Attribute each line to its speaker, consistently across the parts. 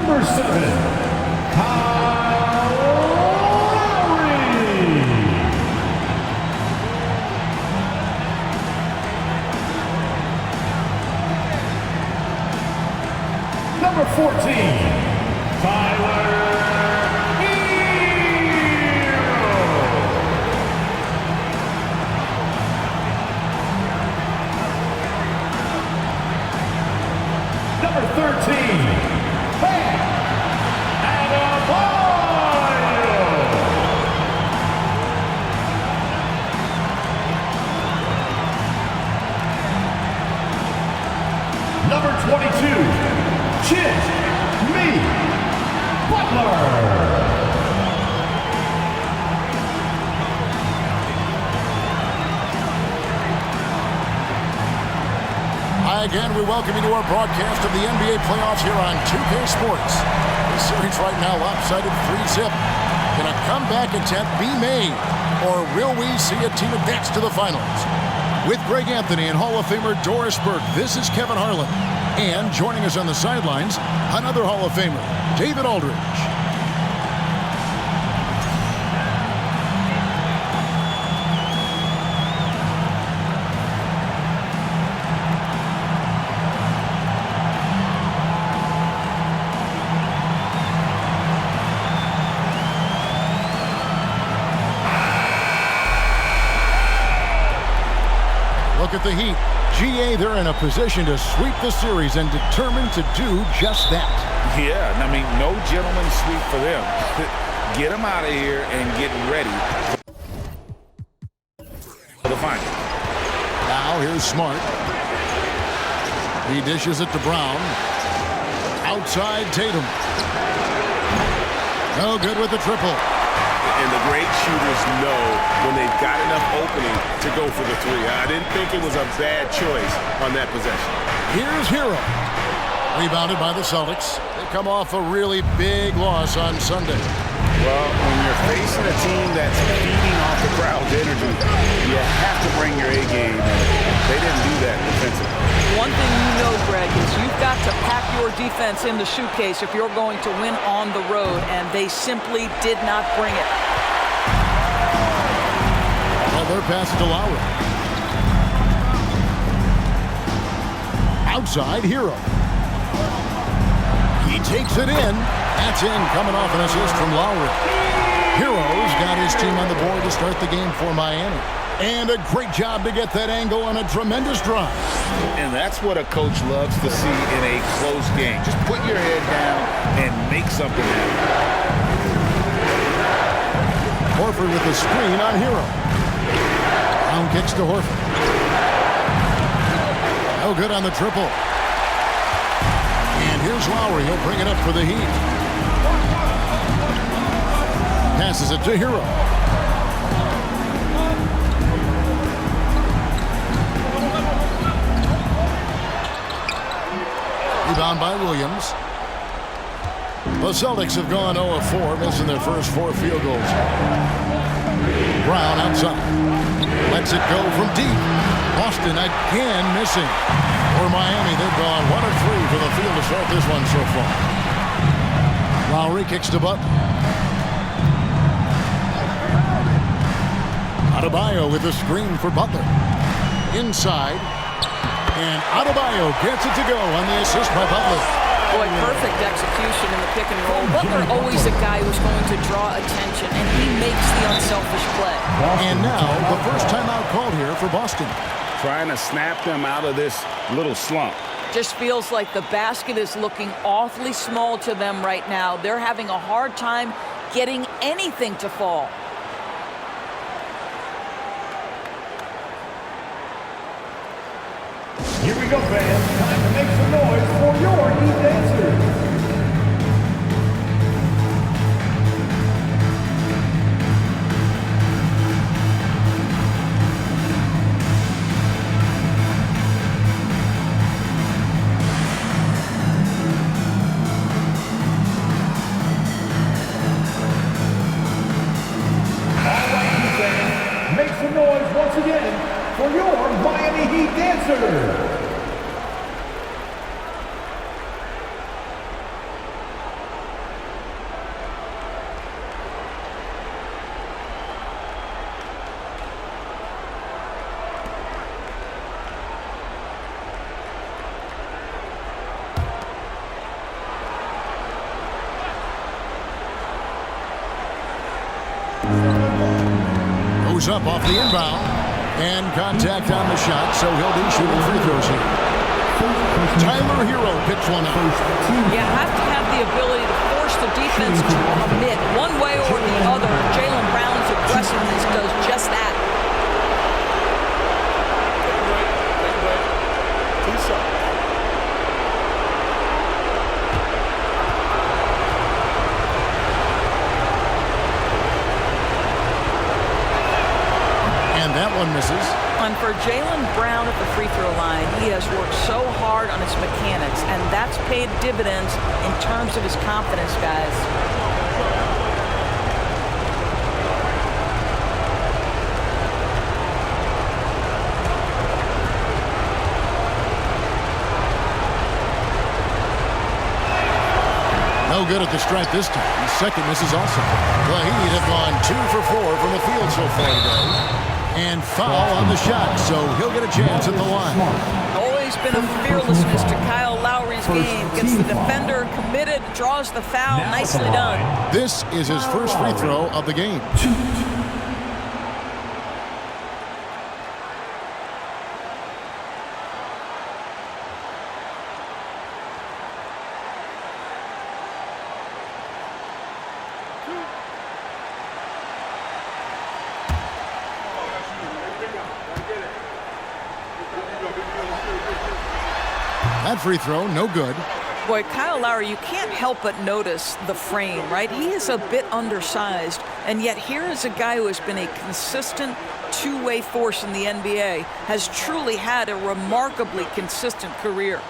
Speaker 1: Number 7, Kyle Lowry. Number 14, Tyler Hero. Number 13, Bam Adebayo. Number 22, Jimmy Butler.
Speaker 2: Hi again, we welcome you to our broadcast of the NBA playoffs here on 2K Sports. This series right now lopsided 3-zip. Can a comeback attempt be made, or will we see a team advance to the finals? With Greg Anthony and Hall of Famer Doris Burke, this is Kevin Harlan. And joining us on the sidelines, another Hall of Famer, David Aldridge. Look at the Heat. GA, they're in a position to sweep the series and determined to do just that.
Speaker 3: Yeah, I mean, no gentleman's sweep for them. Get them out of here and get ready for the final.
Speaker 2: Now here's Smart. He dishes it to Brown. Outside Tatum. No good with the triple.
Speaker 4: And the great shooters know when they've got enough opening to go for the three. I didn't think it was a bad choice on that possession.
Speaker 2: Here's Hero. Rebounded by the Celtics. They come off a really big loss on Sunday.
Speaker 3: Well, when you're facing a team that's feeding off the crowd's energy, you have to bring your A game. They didn't do that defensively.
Speaker 5: One thing you know, Greg, is you've got to pack your defense in the suitcase if you're going to win on the road, and they simply did not bring it.
Speaker 2: Their pass to Lowry. Outside, Hero. He takes it in. That's in, coming off an assist from Lowry. Hero's got his team on the board to start the game for Miami. And a great job to get that angle on a tremendous drive.
Speaker 3: And that's what a coach loves to see in a close game. Just put your head down and make something happen.
Speaker 2: Horford with the screen on Hero. Brown kicks to Horford. No good on the triple. And here's Lowry. He'll bring it up for the Heat. Passes it to Hero. Rebound by Williams. The Celtics have gone 0-4, missing their first 4 field goals. Brown outside. Lets it go from deep. Boston again missing. For Miami, they've gone 1 of 3 for the field to start this one so far. Lowry kicks to Butler. Adebayo with a screen for Butler. Inside. And Adebayo gets it to go on the assist by Butler.
Speaker 5: Boy, perfect execution in the pick and roll. Butler always a guy who's going to draw attention, and he makes the unselfish play.
Speaker 2: And now, the first timeout called here for Boston.
Speaker 3: Trying to snap them out of this little slump.
Speaker 5: Just feels like the basket is looking awfully small to them right now. They're having a hard time getting anything to fall.
Speaker 1: Here we go, fans. Time to make some noise for your Heat dancers. All right, Heat fans, make some noise once again for your Miami Heat dancers.
Speaker 2: goes up off the inbound. And contact on the shot, so he'll be shooting free throws here. Tyler Hero picks one up.
Speaker 5: You have to have the ability to force the defense to commit one way or the other. Jaylen Brown's aggressiveness does just that.
Speaker 2: And that one misses.
Speaker 5: And for Jaylen Brown at the free throw line, he has worked so hard on his mechanics, and that's paid dividends in terms of his confidence, guys.
Speaker 2: No good at the stripe this time. His second misses also. The Heat have gone 2 for 4 from the field so far today. And foul on the shot, so he'll get a chance at the line.
Speaker 5: Always been a fearlessness to Kyle Lowry's game. Gets the defender committed, draws the foul. Nicely done.
Speaker 2: This is his first free throw of the game. That free throw, no good.
Speaker 5: Boy, Kyle Lowry, you can't help but notice the frame, right? He is a bit undersized, and yet here is a guy who has been a consistent two-way force in the NBA, has truly had a remarkably consistent career.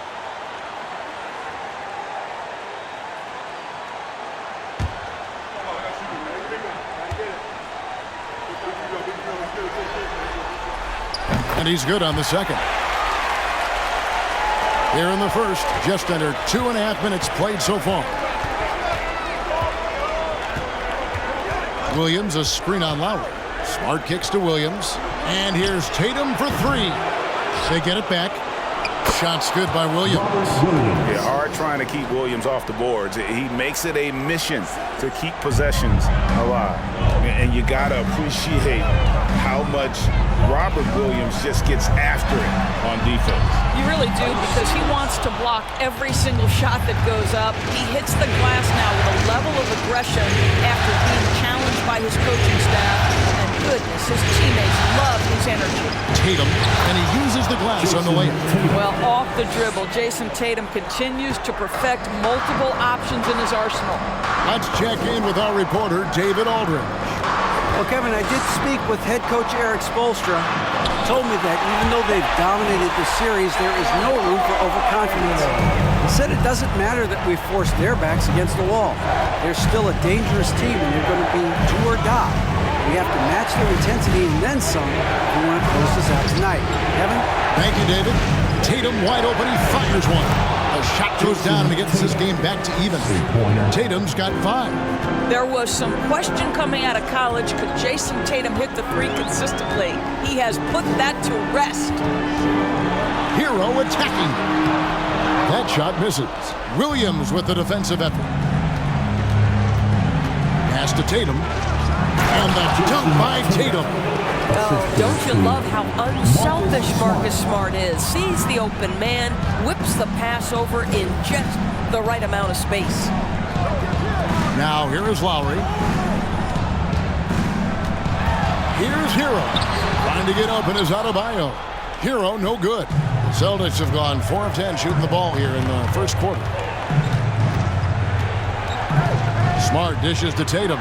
Speaker 2: And he's good on the second. Here in the first, just under 2.5 minutes played so far. Williams, a screen on Lowry. Smart kicks to Williams. And here's Tatum for three. They get it back. Shot's good by Williams.
Speaker 3: Yeah, hard trying to keep Williams off the boards. He makes it a mission to keep possessions alive. And you got to appreciate how much Robert Williams just gets after it on defense.
Speaker 5: You really do, because he wants to block every single shot that goes up. He hits the glass now with a level of aggression after being challenged by his coaching staff. And goodness, his teammates love his energy.
Speaker 2: Tatum, and he uses the glass on the layup.
Speaker 5: Well, off the dribble, Jason Tatum continues to perfect multiple options in his arsenal.
Speaker 2: Let's check in with our reporter, David Aldridge.
Speaker 6: Well, Kevin, I did speak with head coach Eric Spoelstra. He told me that even though they've dominated the series, there is no room for overconfidence. He said it doesn't matter that we forced their backs against the wall. They're still a dangerous team, and they're going to be do or die. We have to match their intensity and then some if we want to close this out tonight. Kevin?
Speaker 2: Thank you, David. Tatum wide open. He fires one. The shot goes down and he gets this game back to even. Tatum's got 5.
Speaker 5: There was some question coming out of college. Could Jason Tatum hit the three consistently? He has put that to rest.
Speaker 2: Hero attacking. That shot misses. Williams with the defensive effort. Pass to Tatum. And the dunk by Tatum.
Speaker 5: Oh, don't you love how unselfish Marcus Smart is? Sees the open man, whips the pass over in just the right amount of space.
Speaker 2: Now here is Lowry. Here's Hero. Trying to get open is Adebayo. Hero, no good. The Celtics have gone 4 of 10 shooting the ball here in the first quarter. Smart dishes to Tatum.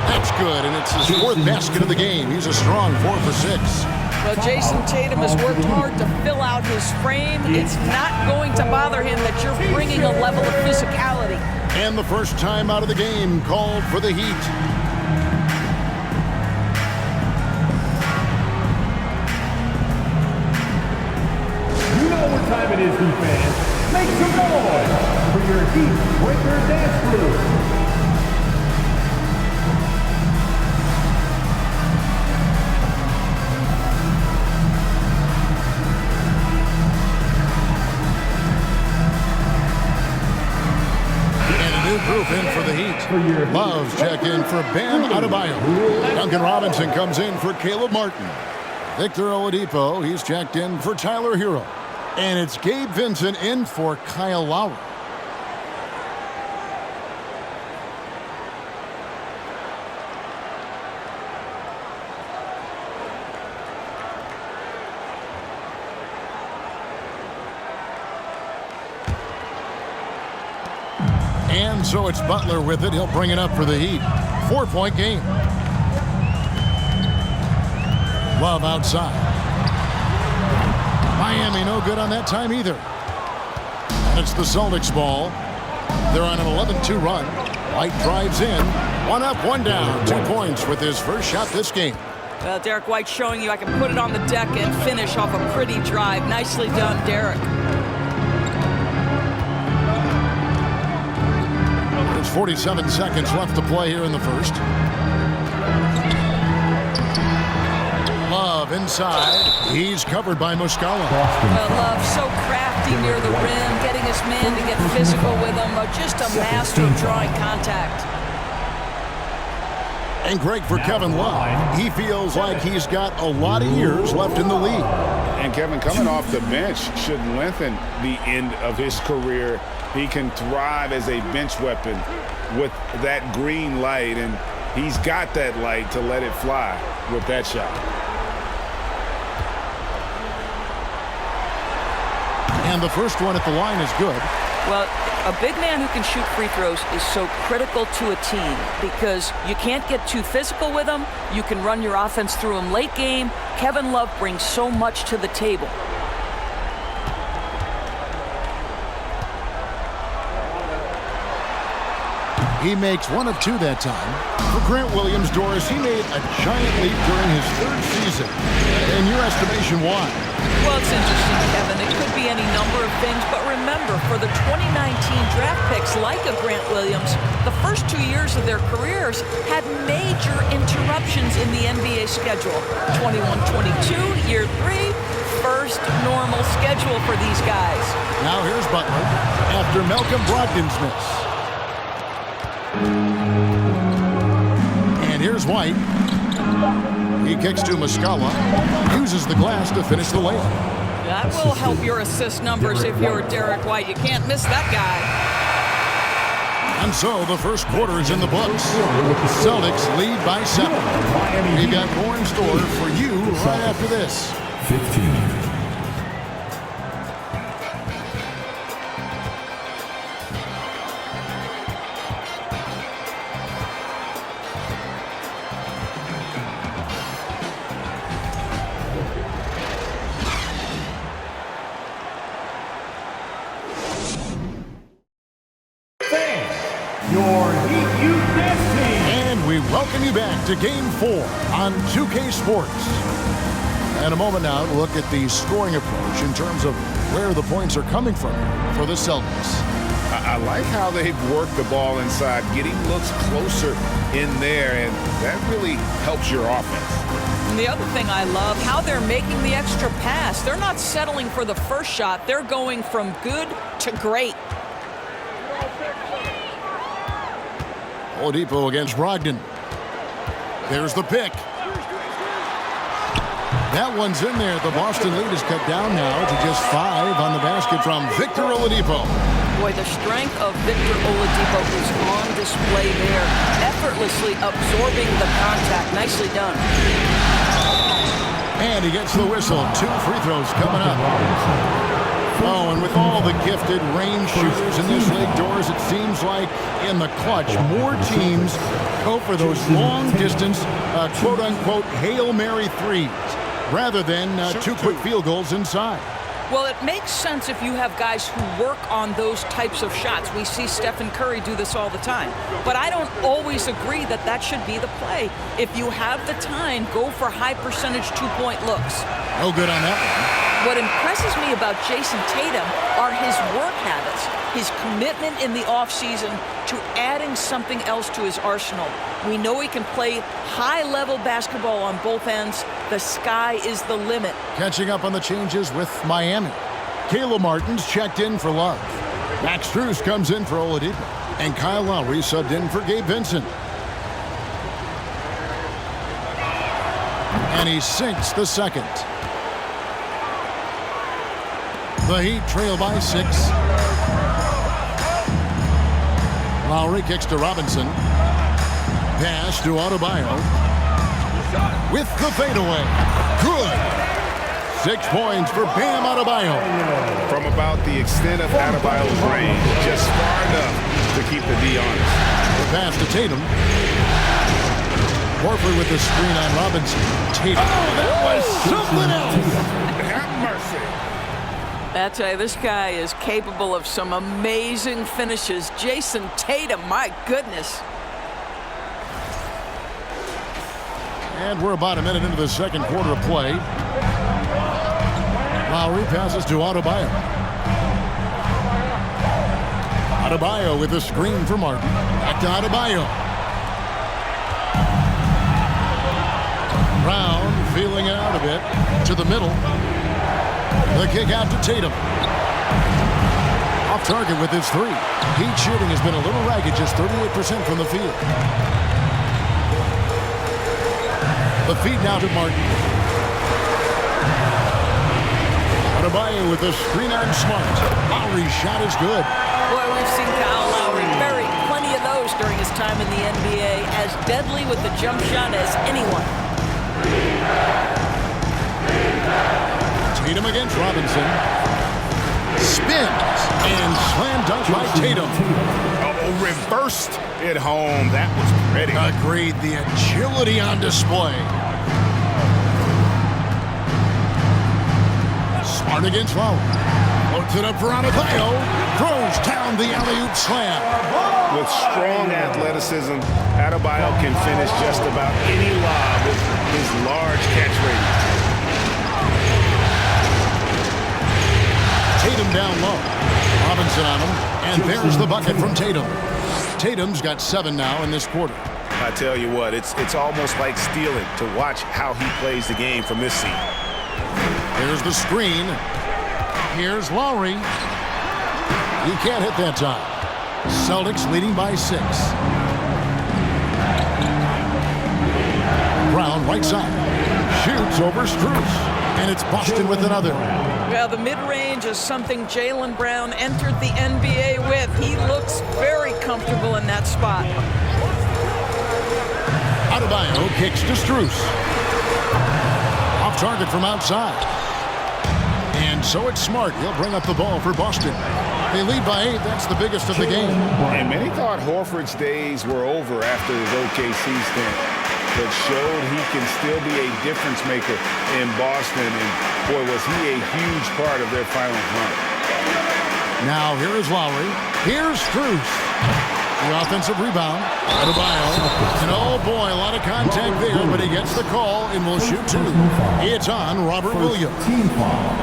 Speaker 2: That's good, and it's his 4th basket of the game. He's a strong 4 for 6.
Speaker 5: Well, Jason Tatum has worked hard to fill out his frame. It's not going to bother him that you're bringing a level of physicality.
Speaker 2: And the first time out of the game called for the Heat.
Speaker 1: You know what time it is, Heat fans. Make some noise for your Heat Breaker Dance Crew.
Speaker 2: Group in for the Heat.
Speaker 1: for your
Speaker 2: Love's checked in for Bam Adebayo. Duncan Robinson comes in for Caleb Martin. Victor Oladipo, he's checked in for Tyler Hero. And it's Gabe Vincent in for Kyle Lowry. And so it's Butler with it. He'll bring it up for the Heat. 4-point game. Love outside. Miami no good on that time either. And it's the Celtics ball. They're on an 11-2 run. White drives in. One up, one down. 2 points with his first shot this game.
Speaker 5: Well, Derek White showing you I can put it on the deck and finish off a pretty drive. Nicely done, Derek.
Speaker 2: There's 47 seconds left to play here in the first. Love inside. He's covered by Muscala.
Speaker 5: Well, Love so crafty near the rim, getting his man to get physical with him. Just a master of drawing contact.
Speaker 2: And great for Kevin Love. He feels like he's got a lot of years left in the league.
Speaker 3: And Kevin, coming off the bench should lengthen the end of his career. He can thrive as a bench weapon with that green light, and he's got that light to let it fly with that shot.
Speaker 2: And the first one at the line is good.
Speaker 5: Well, a big man who can shoot free throws is so critical to a team because you can't get too physical with him. You can run your offense through him late game. Kevin Love brings so much to the table.
Speaker 2: He makes 1 of 2 that time. For Grant Williams, Doris, he made a giant leap during his 3rd season. In your estimation, why?
Speaker 5: Well, it's interesting, Kevin. It could be any number of things, but remember, for the 2019 draft picks like a Grant Williams, the first 2 years of their careers had major interruptions in the NBA schedule. 21-22, year 3, first normal schedule for these guys.
Speaker 2: Now here's Butler after Malcolm Brogdon's miss. And here's White. He kicks to Muscala. Uses the glass to finish the layup.
Speaker 5: That will help your assist numbers if you're Derek White. You can't miss that guy.
Speaker 2: And so the first quarter is in the books. Celtics lead by 7. We've got more in store for you right after this.
Speaker 1: 15.
Speaker 2: Welcome you back to Game 4 on 2K Sports. And a moment now to look at the scoring approach in terms of where the points are coming from for the Celtics.
Speaker 3: I like how they've worked the ball inside, getting looks closer in there, and that really helps your offense.
Speaker 5: And the other thing I love, how they're making the extra pass. They're not settling for the first shot. They're going from good to great.
Speaker 2: Oladipo against Brogdon. There's the pick. That one's in there. The Boston lead is cut down now to just 5 on the basket from Victor Oladipo.
Speaker 5: Boy, the strength of Victor Oladipo is on display there, effortlessly absorbing the contact. Nicely done.
Speaker 2: And he gets the whistle. 2 free throws coming up. Oh, and with all the gifted range shooters in this league, Doors, it seems like in the clutch, more teams go for those long-distance, quote-unquote, Hail Mary threes, rather than 2 quick field goals inside.
Speaker 5: Well, it makes sense if you have guys who work on those types of shots. We see Stephen Curry do this all the time. But I don't always agree that that should be the play. If you have the time, go for high-percentage 2-point looks.
Speaker 2: No good on that one.
Speaker 5: What impresses me about Jason Tatum are his work habits, his commitment in the offseason to adding something else to his arsenal. We know he can play high-level basketball on both ends. The sky is the limit.
Speaker 2: Catching up on the changes with Miami. Caleb Martin's checked in for Love. Max Strus comes in for Oladipo. And Kyle Lowry subbed in for Gabe Vincent. And he sinks the second. The Heat trail by 6. Lowry kicks to Robinson. Pass to Adebayo. With the fadeaway. Good. 6 points for Bam Adebayo.
Speaker 3: From about the extent of Adebayo's range, just far enough to keep the D honest.
Speaker 2: The pass to Tatum. Horford with the screen on Robinson. Tatum. Oh, that was something else.
Speaker 3: Have mercy.
Speaker 5: I tell you, this guy is capable of some amazing finishes. Jason Tatum, my goodness.
Speaker 2: And we're about a minute into the second quarter of play. Lowry passes to Adebayo. Adebayo with the screen for Martin. Back to Adebayo. Brown feeling it out a bit. To the middle. The kick out to Tatum. Off target with his 3. Heat shooting has been a little ragged, just 38% from the field. The feed now to Martin. Adebayo with the screen on Smart. Lowry's shot is good.
Speaker 5: Boy, we've seen Kyle Lowry bury plenty of those during his time in the NBA, as deadly with the jump shot as anyone.
Speaker 2: Tatum against Robinson. Spins and slam dunk by Tatum.
Speaker 3: Oh, reversed it home. That was pretty.
Speaker 2: Agreed. The agility on display. Smart against Lowry. Puts it up for Adebayo. Throws down the alley-oop slam.
Speaker 3: With strong athleticism, Adebayo can finish just about any lob with his large catch radius.
Speaker 2: Tatum down low. Robinson on him. And there's the bucket from Tatum. Tatum's got 7 now in this quarter.
Speaker 3: I tell you what, it's almost like stealing to watch how he plays the game from this seat.
Speaker 2: Here's the screen. Here's Lowry. He can't hit that time. Celtics leading by 6. Brown right side. Shoots over Strus. And it's Boston with another.
Speaker 5: Well, the mid-range is something Jaylen Brown entered the NBA with. He looks very comfortable in that spot.
Speaker 2: Adebayo kicks to Strus. Off target from outside. And so it's Smart. He'll bring up the ball for Boston. They lead by 8. That's the biggest of the game.
Speaker 3: And many thought Horford's days were over after his OKC stint, but showed he can still be a difference maker in Boston. And boy, was he a huge part of their final run.
Speaker 2: Now here is Lowry. Here's Strus. The offensive rebound. Adebayo. And oh boy, a lot of contact there, but he gets the call and will shoot 2. It's on Robert Williams.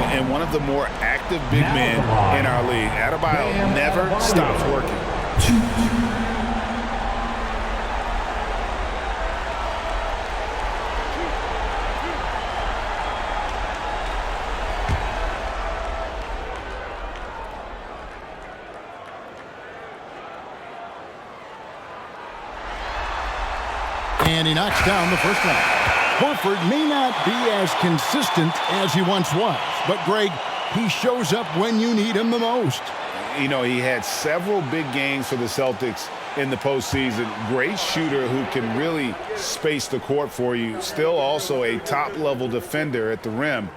Speaker 3: And one of the more active big men in our league. Adebayo never stops working.
Speaker 2: And he knocks down the first one. Horford may not be as consistent as he once was, but Greg, he shows up when you need him the most.
Speaker 3: You know, he had several big games for the Celtics in the postseason. Great shooter who can really space the court for you. Still also a top-level defender at the rim,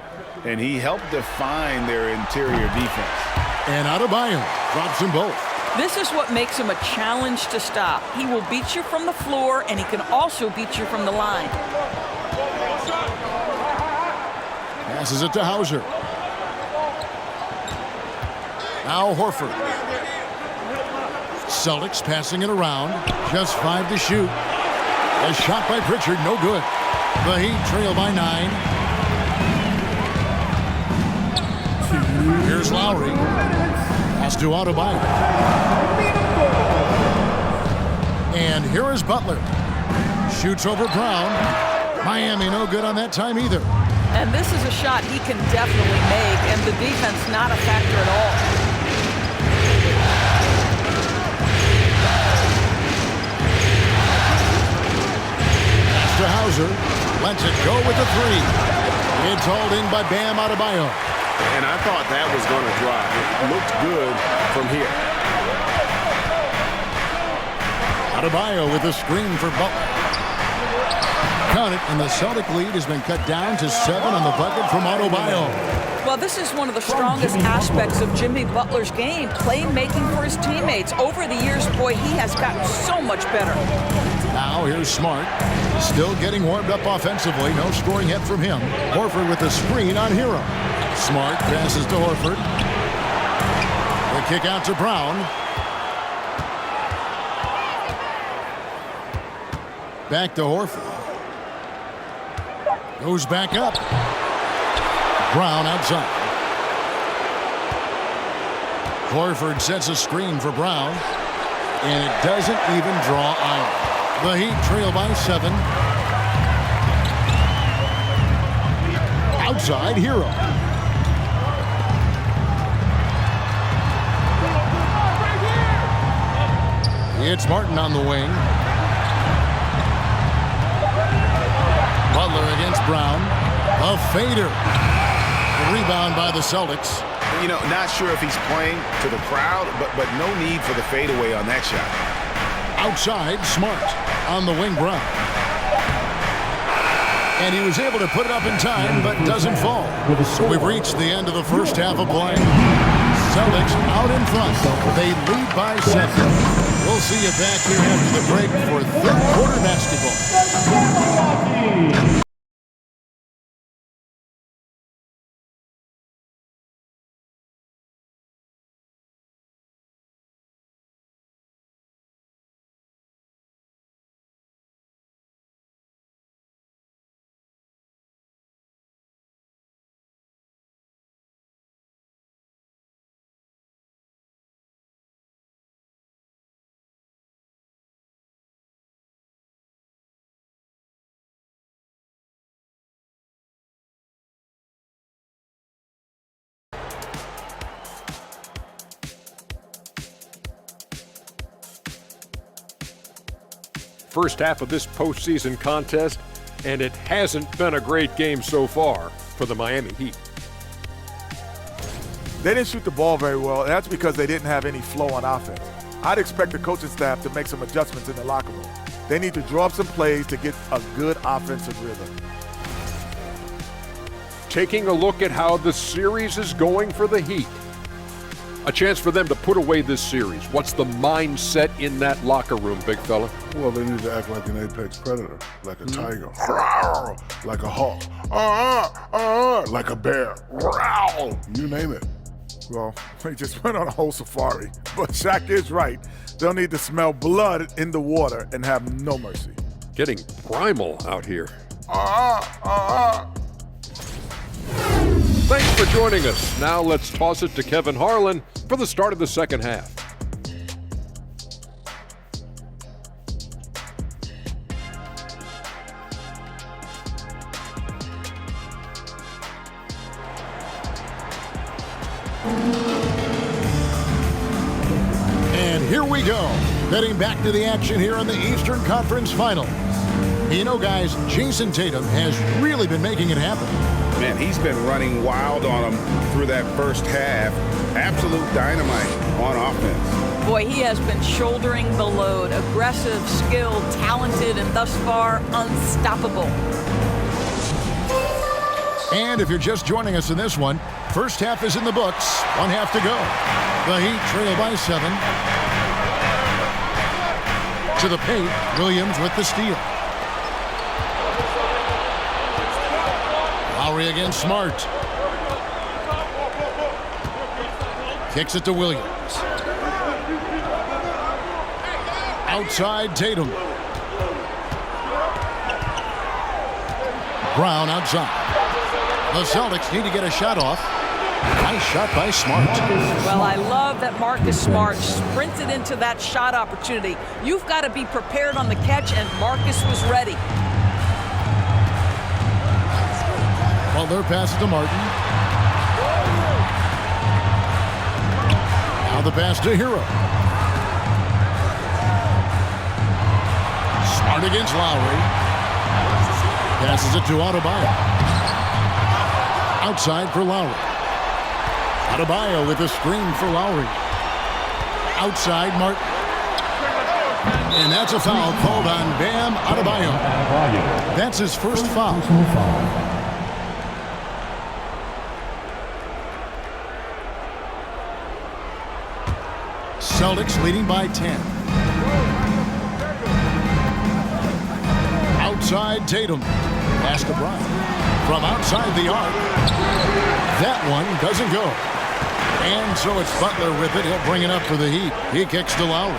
Speaker 3: and he helped define their interior defense.
Speaker 2: And Adebayo drops them both.
Speaker 5: This is what makes him a challenge to stop. He will beat you from the floor, and he can also beat you from the line.
Speaker 2: Passes it to Hauser. Now Horford. Celtics passing it around. Just 5 to shoot. A shot by Pritchard, no good. The Heat trail by 9. Here's Lowry. Pass to Adebayo. And here is Butler. Shoots over Brown. Miami no good on that time either.
Speaker 5: And this is a shot he can definitely make, and the defense not a factor at all.
Speaker 2: to Hauser. Lets it go with the three. It's hauled in by Bam Adebayo.
Speaker 4: And I thought that was going to drive. It looked good from here.
Speaker 2: Adebayo with a screen for Butler. Count it, and the Celtic lead has been cut down to 7 on the bucket from Adebayo.
Speaker 5: Well, this is one of the strongest aspects of Jimmy Butler's game, playmaking for his teammates. Over the years, boy, he has gotten so much better.
Speaker 2: Now here's Smart. Still getting warmed up offensively. No scoring yet from him. Horford with the screen on Hero. Smart passes to Horford. The kick out to Brown. Back to Horford. Goes back up. Brown outside. Horford sets a screen for Brown. And it doesn't even draw either. The Heat trail by 7. Outside, Hero. It's Martin on the wing. Butler against Brown. A fader. A rebound by the Celtics.
Speaker 3: You know, not sure if he's playing to the crowd, but no need for the fadeaway on that shot.
Speaker 2: Outside, Smart. On the wing, Brown. And he was able to put it up in time, but doesn't fall. So we've reached the end of the first half of play. Celtics out in front. They lead by 7. We'll see you back here after the break for third quarter basketball.
Speaker 7: First half of this postseason contest, and it hasn't been a great game so far for the Miami Heat.
Speaker 8: They didn't shoot the ball very well, and that's because they didn't have any flow on offense. I'd expect the coaching staff to make some adjustments in the locker room. They need to draw up some plays to get a good offensive rhythm.
Speaker 7: Taking a look at how the series is going for the Heat. A chance for them to put away this series. What's the mindset in that locker room, big fella?
Speaker 9: Well, they need to act like an apex predator, like a tiger, like a hawk, like a bear, you name it.
Speaker 8: Well, they just went on a whole safari. But Shaq is right. They'll need to smell blood in the water and have no mercy.
Speaker 7: Getting primal out here. Thanks for joining us. Now let's toss it to Kevin Harlan for the start of the second half.
Speaker 2: And here we go. Heading back to the action here in the Eastern Conference Finals. You know, guys, Jason Tatum has really been making it happen.
Speaker 3: Man, he's been running wild on them through that first half. Absolute dynamite on offense.
Speaker 5: Boy, he has been shouldering the load. Aggressive, skilled, talented, and thus far unstoppable.
Speaker 2: And if you're just joining us in this one, first half is in the books. 1 half to go. The Heat trail by 7. To the paint, Williams with the steal. Lowry against Smart. Kicks it to Williams. Outside Tatum. Brown outside. The Celtics need to get a shot off. Nice shot by Smart.
Speaker 5: Well, I love that Marcus Smart sprinted into that shot opportunity. You've got to be prepared on the catch, and Marcus was ready.
Speaker 2: Butler passes to Martin. Now the pass to Hero. Smart against Lowry. Passes it to Adebayo. Outside for Lowry. Adebayo with a screen for Lowry. Outside, Martin. And that's a foul called on Bam Adebayo. That's his first foul. Celtics leading by 10. Outside Tatum. Pass to Bryant. From outside the arc. That one doesn't go. And so it's Butler with it. He'll bring it up for the Heat. He kicks to Lowry.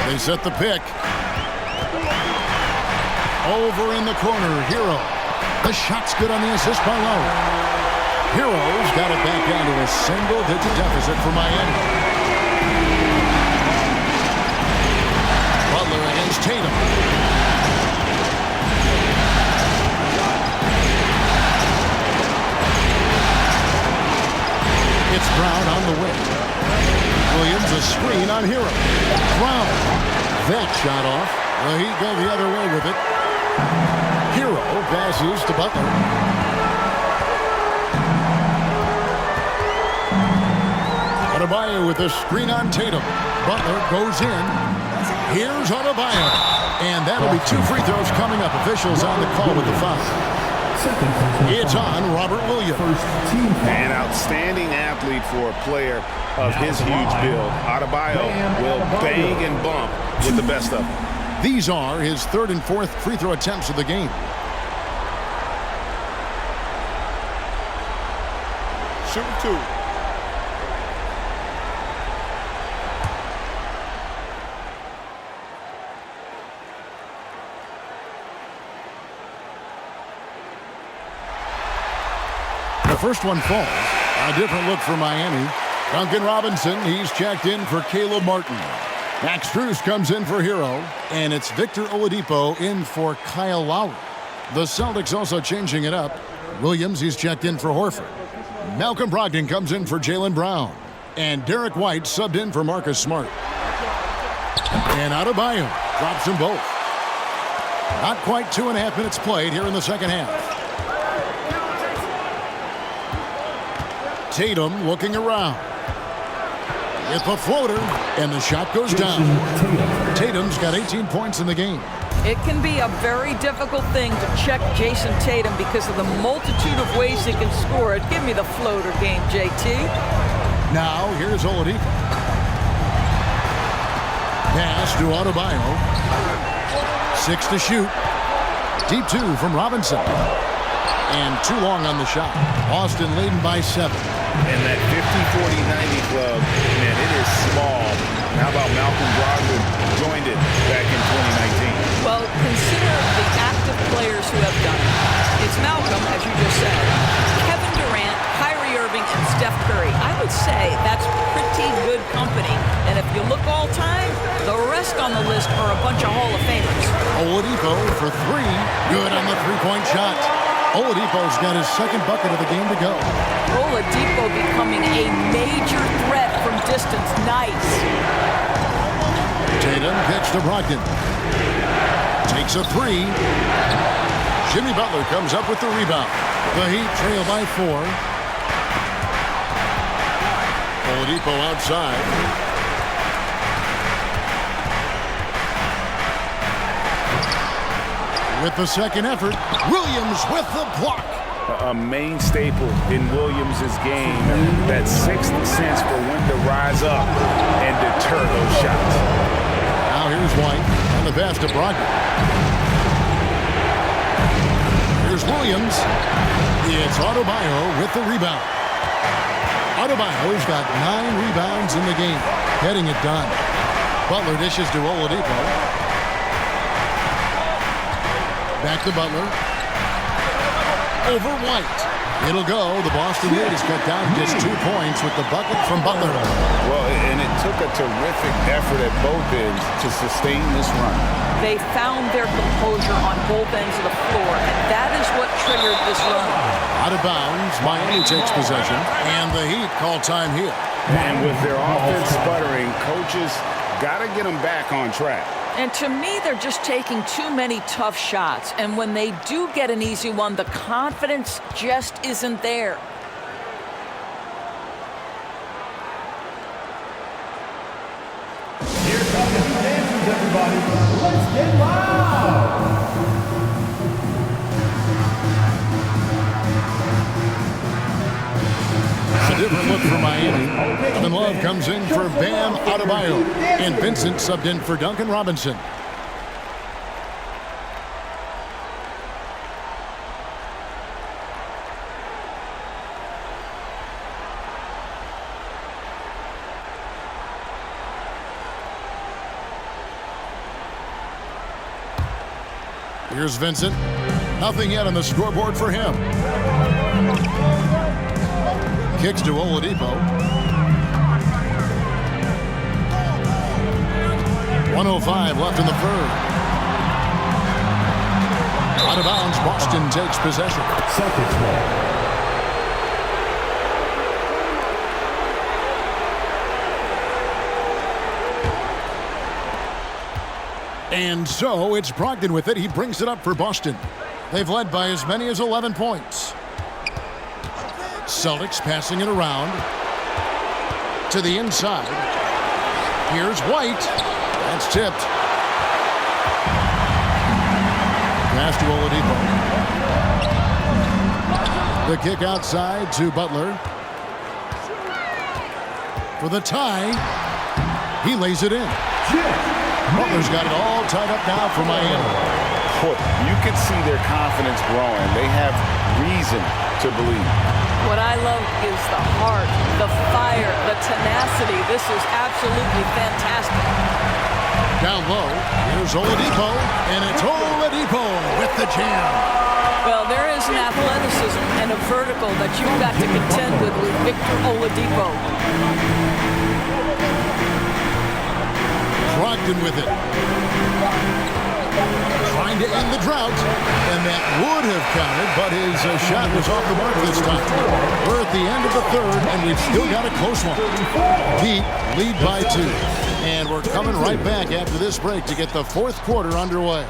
Speaker 2: They set the pick. Over in the corner, Hero. The shot's good on the assist by Lowry. Hero's got it back down to a single-digit deficit for Miami. Butler against Tatum. It's Brown on the wing. Williams a screen on Hero. Brown. That shot off. Well, he go the other way with it. Hero passes to Butler. Adebayo with a screen on Tatum. Butler goes in. Here's Adebayo. And that'll be 2 free throws coming up. Officials on the call with the foul. It's on Robert Williams.
Speaker 3: An outstanding athlete for a player of his huge build. Adebayo will bang and bump with the best of them.
Speaker 2: These are his 3rd and 4th free throw attempts of the game.
Speaker 4: Shoot 2.
Speaker 2: The first one falls. A different look for Miami. Duncan Robinson, he's checked in for Caleb Martin. Max Strus comes in for Hero. And it's Victor Oladipo in for Kyle Lowry. The Celtics also changing it up. Williams, he's checked in for Horford. Malcolm Brogdon comes in for Jaylen Brown. And Derek White subbed in for Marcus Smart. And Adebayo drops them both. Not quite 2.5 minutes played here in the second half. Tatum looking around. With a floater, and the shot goes down. Tatum's got 18 points in the game.
Speaker 5: It can be a very difficult thing to check Jason Tatum because of the multitude of ways he can score it. Give me the floater game, JT.
Speaker 2: Now, here's Oladipo. Pass to Adebayo. 6 to shoot. Deep 2 from Robinson. And too long on the shot. Boston leading by 7.
Speaker 3: And that 50-40-90 club, man, it is small. How about Malcolm Brogdon joined it back in 2019?
Speaker 5: Well, consider the active players who have done it. It's Malcolm, as you just said, Kevin Durant, Kyrie Irving, and Steph Curry. I would say that's pretty good company. And if you look all time, the rest on the list are a bunch of Hall of Famers.
Speaker 2: Oladipo for 3. Good on the three-point shot. Oladipo's got his 2nd bucket of the game to go.
Speaker 5: Oladipo becoming a major threat from distance. Nice.
Speaker 2: Tatum kicks to Brogdon. Takes a 3. Jimmy Butler comes up with the rebound. The Heat trail by 4. Oladipo outside. With the second effort, Williams with the block.
Speaker 3: A main staple in Williams' game, that 6th sense for when to rise up and deter those shots.
Speaker 2: Now here's White on the pass to Brogdon. Here's Williams. It's Adebayo with the rebound. Adebayo's got 9 rebounds in the game, getting it done. Butler dishes to Oladipo. Back to Butler. Over White. It'll go. The Boston lead is cut down to just 2 points with the bucket from Butler.
Speaker 3: Well, and it took a terrific effort at both ends to sustain this run.
Speaker 5: They found their composure on both ends of the floor, and that is what triggered this run.
Speaker 2: Out of bounds, Miami takes possession, and the Heat call time here.
Speaker 3: And with their offense sputtering, coaches got to get them back on track.
Speaker 5: And to me, they're just taking too many tough shots. And when they do get an easy one, the confidence just isn't there.
Speaker 1: Here come the new dancers, everybody. Let's get loud!
Speaker 2: A different look for Miami. Kevin Love comes in for Bam Adebayo. And Vincent subbed in for Duncan Robinson. Here's Vincent. Nothing yet on the scoreboard for him. Kicks to Oladipo. 1:05 left in the third. Out of bounds, Boston takes possession.
Speaker 1: Celtics ball.
Speaker 2: And so it's Brogdon with it. He brings it up for Boston. They've led by as many as 11 points. Celtics passing it around to the inside. Here's White. That's tipped. Pass to Oladipo. The kick outside to Butler. For the tie. He lays it in. Butler's got it all tied up now for Miami.
Speaker 3: You can see their confidence growing. They have reason to believe.
Speaker 5: What I love is the heart, the fire, the tenacity. This is absolutely fantastic.
Speaker 2: Down low, here's Oladipo, and it's Oladipo with the jam.
Speaker 5: Well, there is an athleticism and a vertical that you've got to contend with Victor Oladipo.
Speaker 2: Brogdon with it. Trying to end the drought, and that would have counted, but his shot was off the mark this time. We're at the end of the third, and we've still got a close one. Heat lead by 2, and we're coming right back after this break to get the fourth quarter underway.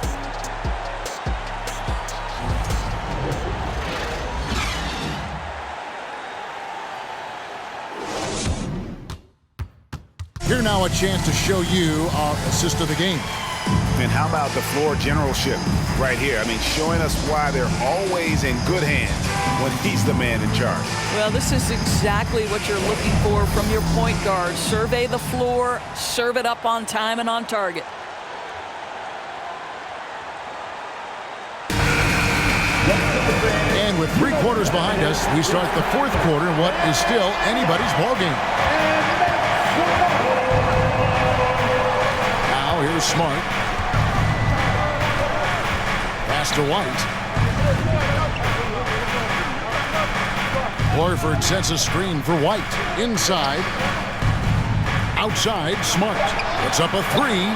Speaker 2: Here now a chance to show you our assist of the game.
Speaker 3: And how about the floor generalship right here? I mean, showing us why they're always in good hands when he's the man in charge.
Speaker 5: Well, this is exactly what you're looking for from your point guard. Survey the floor, serve it up on time and on target.
Speaker 2: And with 3 quarters behind us, we start the fourth quarter in what is still anybody's ballgame. Now here's Smart. Pass to White. Horford sets a screen for White. Inside. Outside, Smart. Puts up a 3.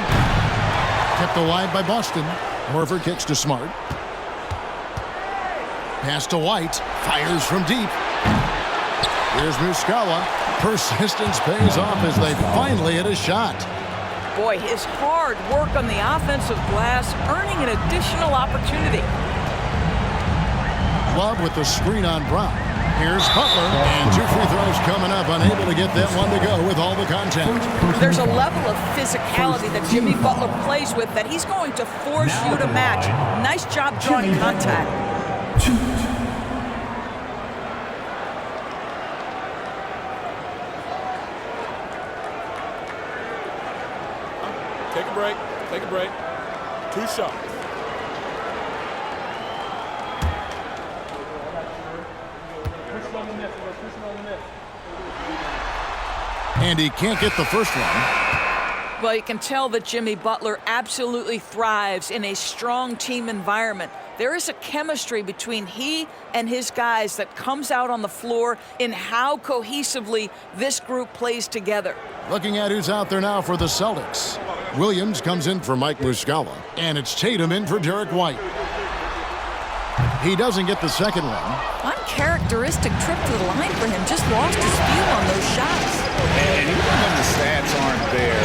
Speaker 2: Kept alive by Boston. Horford kicks to Smart. Pass to White. Fires from deep. Here's Muscala. Persistence pays off as they finally hit a shot.
Speaker 5: Boy, his hard work on the offensive glass, earning an additional opportunity.
Speaker 2: Love with the screen on Brown. Here's Butler, and 2 free throws coming up, unable to get that one to go with all the contact.
Speaker 5: There's a level of physicality that Jimmy Butler plays with that he's going to force you to match. Nice job drawing contact.
Speaker 10: Take a break. Take a break. 2 shots.
Speaker 2: And he can't get the first one.
Speaker 5: Well, you can tell that Jimmy Butler absolutely thrives in a strong team environment. There is a chemistry between he and his guys that comes out on the floor in how cohesively this group plays together.
Speaker 2: Looking at who's out there now for the Celtics. Williams comes in for Mike Muscala, and it's Tatum in for Derek White. He doesn't get the second one.
Speaker 5: Uncharacteristic trip to the line for him. Just lost his feel on those shots.
Speaker 3: And even when the stats aren't there,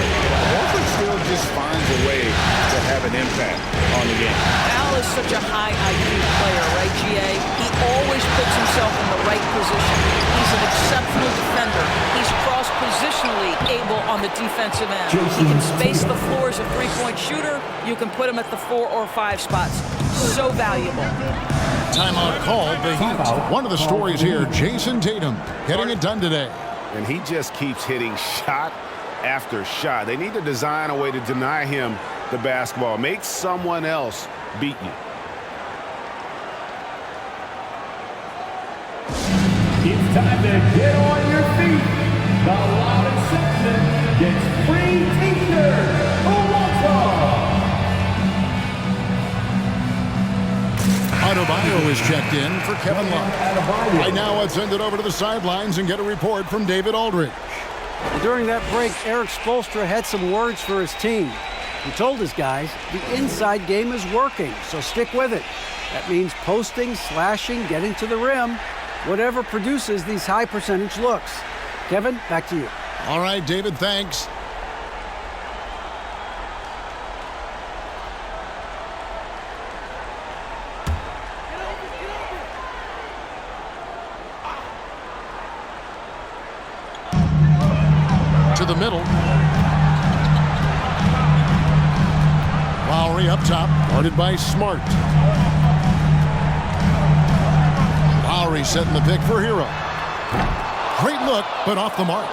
Speaker 3: Horford still just finds a way to have an impact on the game.
Speaker 5: Al is such a high IQ player, right, GA? He always puts himself in the right position. He's an exceptional defender. He's cross-positionally able on the defensive end. He can space the floor as a three-point shooter. You can put him at the 4 or 5 spots. So valuable.
Speaker 2: Timeout called the Heat. One of the stories here, Jason Tatum getting it done today.
Speaker 3: And he just keeps hitting shot after shot. They need to design a way to deny him the basketball. Make someone else beat you.
Speaker 1: It's time to get on your feet. The loudest section gets free t-shirts. Who wants them?
Speaker 2: Adebayo is checked in for Kevin Love. Right now, let's send it over to the sidelines and get a report from David Aldridge.
Speaker 6: During that break, Eric Spoelstra had some words for his team. He told his guys the inside game is working, so stick with it. That means posting, slashing, getting to the rim, whatever produces these high percentage looks. Kevin, back to you.
Speaker 2: All right, David, thanks. To the middle. Lowry up top, guarded by Smart. Lowry setting the pick for Hero. Great look, but off the mark.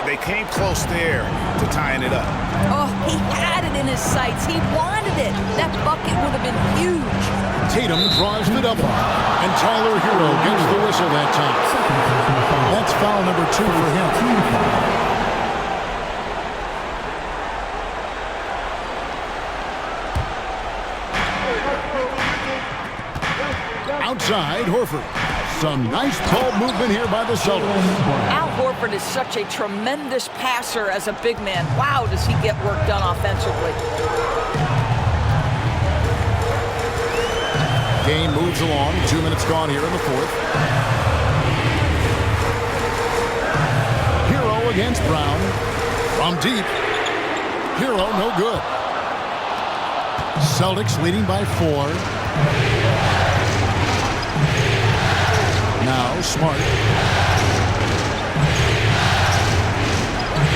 Speaker 3: They came close there to tying it up.
Speaker 5: Oh, he had it in his sights. He wanted it. That bucket would have been huge.
Speaker 2: Tatum draws the double, and Tyler Hero gets the whistle that time. That's foul number 2 for him. Outside, Horford. Some nice ball movement here by the Celtics.
Speaker 5: Al Horford is such a tremendous passer as a big man. Wow, does he get work done offensively.
Speaker 2: Game moves along. 2 minutes gone here in the fourth. Hero against Brown. From deep. Hero no good. Celtics leading by 4. Now Smart.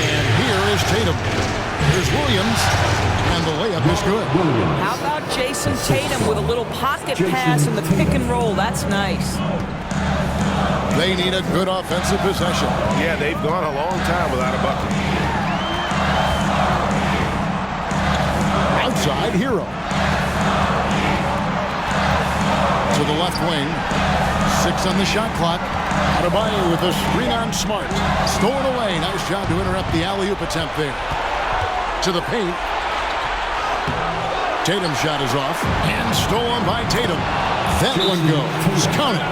Speaker 2: And here is Tatum. Here's Williams. And the layup is good.
Speaker 5: How about Jason Tatum with a little pocket pass in the pick and roll? That's nice.
Speaker 2: They need a good offensive possession.
Speaker 3: Yeah, they've gone a long time without a bucket.
Speaker 2: Outside, Hero. To the left wing. 6 on the shot clock. Adebayo with a screen on Smart. Stolen away. Nice job to interrupt the alley-oop attempt there. To the paint. Tatum's shot is off. And stolen by Tatum. That one goes. Counted.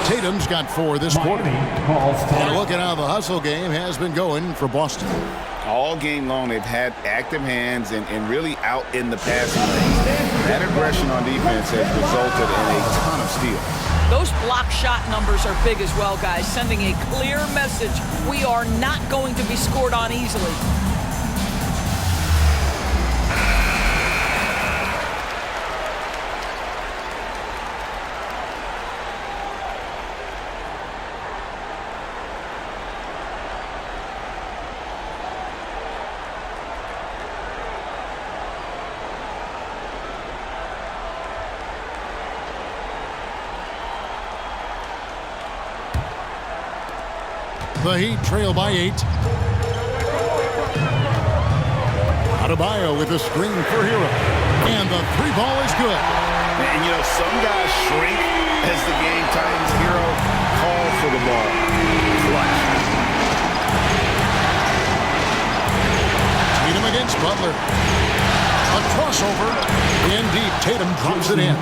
Speaker 2: Tatum's got 4 this quarter. And look at how the hustle game has been going for Boston.
Speaker 3: All game long, they've had active hands and really out in the passing lane. That aggression on defense has resulted in a ton of steals.
Speaker 5: Those block shot numbers are big as well, guys, sending a clear message. We are not going to be scored on easily.
Speaker 2: The Heat trail by 8. Adebayo with a screen for Hero. And the 3 ball is good.
Speaker 3: And, you know, some guys shrink as the game tightens. Hero call for the ball. Clutch.
Speaker 2: Tatum against Butler. A crossover. In deep. Tatum drops it in.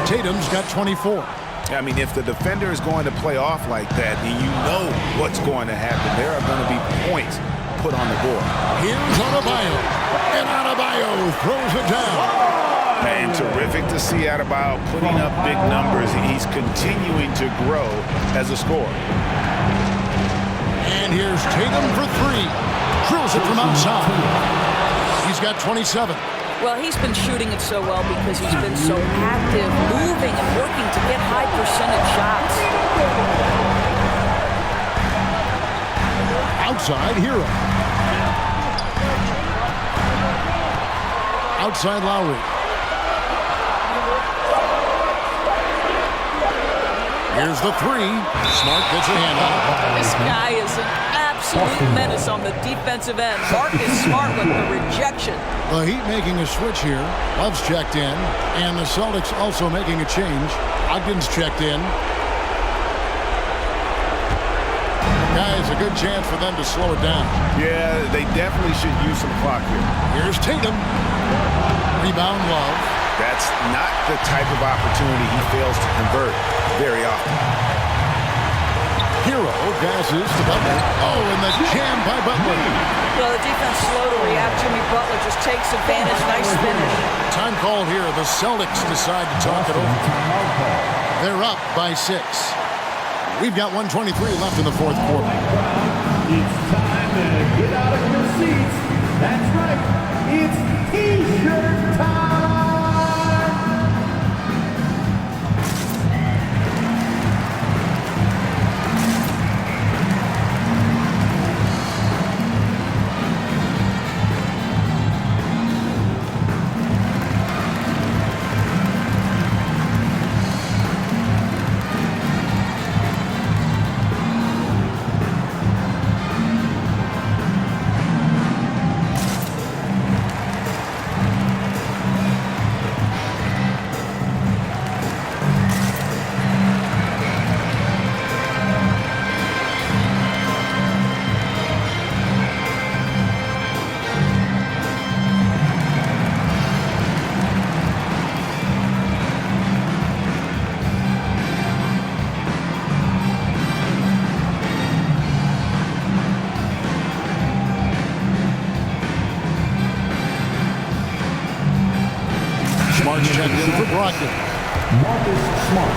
Speaker 2: Tatum's got 24.
Speaker 3: I mean, if the defender is going to play off like that, then you know what's going to happen. There are going to be points put on the board.
Speaker 2: Here's Adebayo. And Adebayo throws it down.
Speaker 3: And terrific to see Adebayo putting up big numbers. He's continuing to grow as a scorer.
Speaker 2: And here's Tatum for 3. Drills it from outside. got 27.
Speaker 5: Well, he's been shooting it so well because he's been so active, moving and working to get high percentage shots.
Speaker 2: Outside, Hero. Outside, Lowry. Here's the three. Smart gets a hand on it.
Speaker 5: This guy is an absolute menace on the defensive end. Marcus Smart with the rejection.
Speaker 2: The Heat making a switch here. Love's checked in. And the Celtics also making a change. Ogden's checked in. Guys, a good chance for them to slow it down.
Speaker 3: Yeah, they definitely should use some clock here.
Speaker 2: Here's Tatum. Rebound, Love.
Speaker 3: That's not the type of opportunity he fails to convert very often.
Speaker 2: Hero passes to Butler. Oh, and the jam by Butler.
Speaker 5: Well, the defense slow to react. Jimmy Butler just takes advantage. Nice finish.
Speaker 2: Time called here. The Celtics decide to talk it over. They're up by 6. We've got 1:23 left in the fourth quarter.
Speaker 1: It's time to get out of your seats. That's right. It's T-shirt time.
Speaker 2: Smart's checked in for Brogdon.
Speaker 1: Marcus Smart.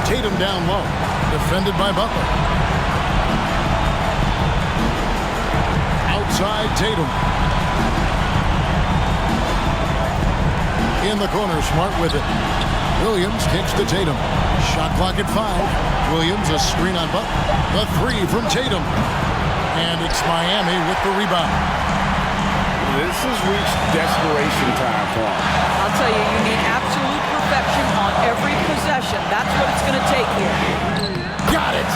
Speaker 2: Tatum down low. Defended by Butler. Outside Tatum. In the corner, Smart with it. Williams kicks to Tatum. Shot clock at 5. Williams, a screen on Butler. The three from Tatum. And it's Miami with the rebound.
Speaker 3: This has reached desperation time for him.
Speaker 5: I'll tell you, you need absolute perfection on every possession. That's what it's going to take here.
Speaker 2: Got it!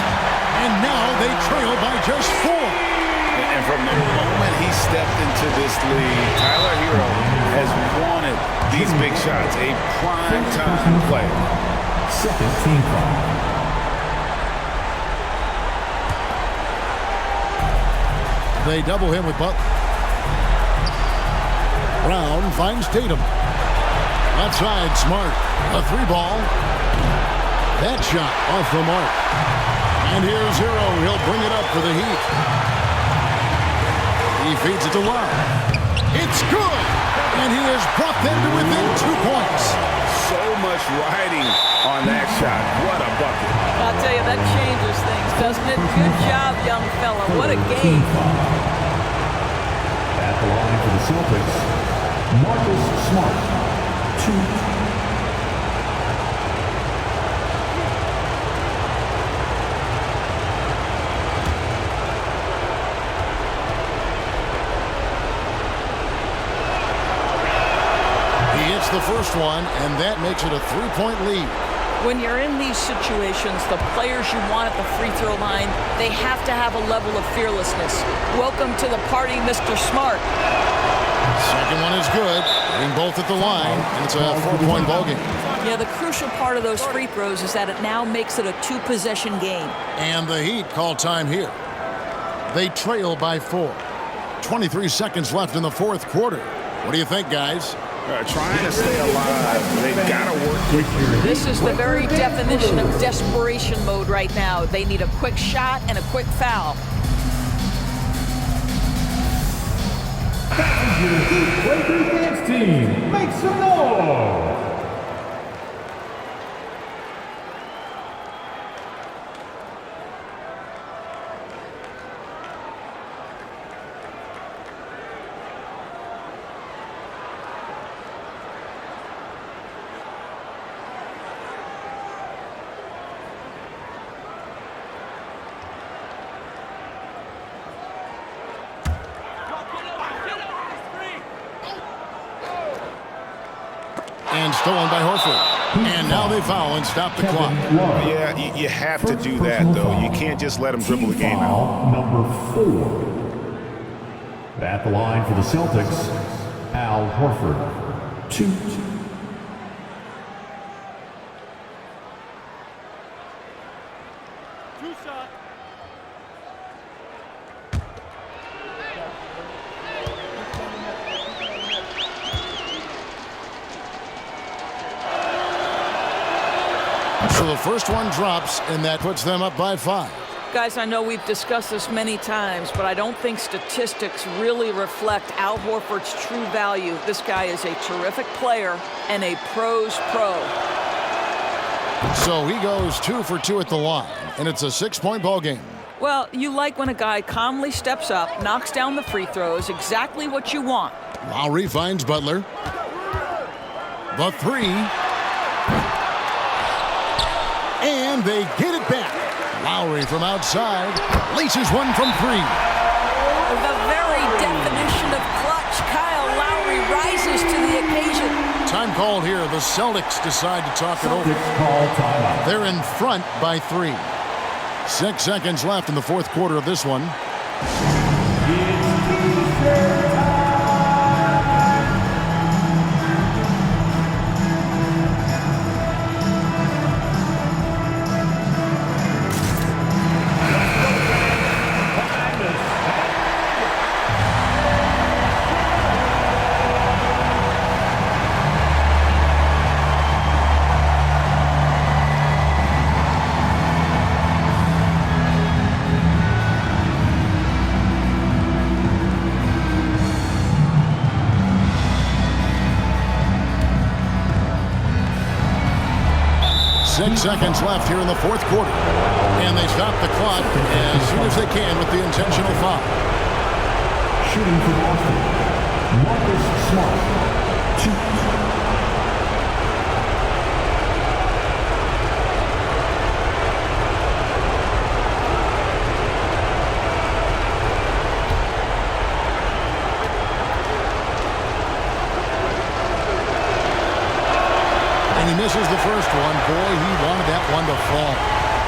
Speaker 2: And now they trail by just 4.
Speaker 3: And from the moment he stepped into this league, Tyler Hero has wanted these big shots. A prime time player.
Speaker 1: Second team foul.
Speaker 2: They double him with Butler. Brown finds Tatum. Outside, Smart. A 3-ball. That shot off the mark. And here's Hero. He'll bring it up for the Heat. He feeds it to Love. It's good! And he has brought them to within 2 points.
Speaker 3: So much riding on that shot. What a bucket.
Speaker 5: I'll tell you, that changes things, doesn't it? Good job, young fella. What a game.
Speaker 1: At the line for the Celtics, Marcus Smart. 2.
Speaker 2: The first one, and that makes it a 3-point lead.
Speaker 5: When you're in these situations, the players you want at the free throw line, they have to have a level of fearlessness. Welcome to the party, Mr. Smart.
Speaker 2: Second one is good. Hitting both at the line, and it's a 4-point ballgame.
Speaker 5: Yeah, the crucial part of those free throws is that it now makes it a 2-possession game.
Speaker 2: And the Heat call time here. They trail by 4. 23 seconds left in the fourth quarter. What do you think, guys?
Speaker 3: Trying to stay alive. They've got to work quickly.
Speaker 5: This is the very definition of desperation mode right now. They need a quick shot and a quick foul.
Speaker 1: Breaker dance team, make some noise!
Speaker 2: And stolen by Horford. And now they foul and stop the clock.
Speaker 3: Yeah, you have to do that, though. You can't just let them dribble the game out.
Speaker 1: Number 4. At the line for the Celtics, Al Horford. 2.
Speaker 2: So the first one drops, and that puts them up by 5.
Speaker 5: Guys, I know we've discussed this many times, but I don't think statistics really reflect Al Horford's true value. This guy is a terrific player and a pro's pro.
Speaker 2: So he goes 2 for 2 at the line, and it's a 6-point ball game.
Speaker 5: Well, you like when a guy calmly steps up, knocks down the free throws, exactly what you want.
Speaker 2: Lowry finds Butler. The 3. And they get it back. Lowry from outside laces one from 3.
Speaker 5: The very definition of clutch. Kyle Lowry rises to the occasion.
Speaker 2: Time called here. The Celtics decide to talk it over.
Speaker 1: Celtics call timeout.
Speaker 2: They're in front by 3. 6 seconds left in the fourth quarter of this one. Seconds left here in the fourth quarter. And they stop the clock as soon as they can with the intentional foul.
Speaker 1: Shooting for Boston, Marcus Smart. 2.
Speaker 2: He misses the first one. Boy, he wanted that one to fall.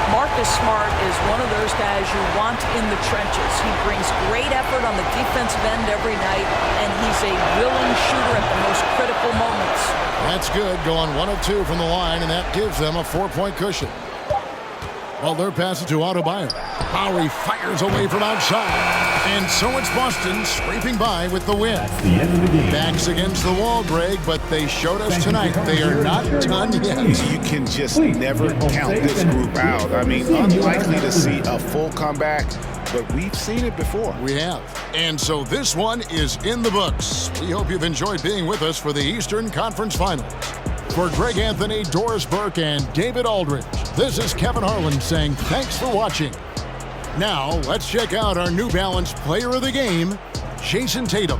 Speaker 5: Marcus Smart is one of those guys you want in the trenches. He brings great effort on the defensive end every night, and he's a willing shooter at the most critical moments.
Speaker 2: That's good, going 1 of 2 from the line, and that gives them a 4-point cushion. Well, their pass is to Adebayo. Lowry fires away from outside. And so it's Boston scraping by with the win.
Speaker 1: That's the end of the game.
Speaker 2: Backs against the wall, Greg, but they showed us tonight they are not done yet.
Speaker 3: You can just never count this group out. I mean, unlikely to see a full comeback, but we've seen it before.
Speaker 2: We have. And so this one is in the books. We hope you've enjoyed being with us for the Eastern Conference Finals. For Greg Anthony, Doris Burke, and David Aldridge, this is Kevin Harlan saying thanks for watching. Now, let's check out our New Balance Player of the Game, Jason Tatum.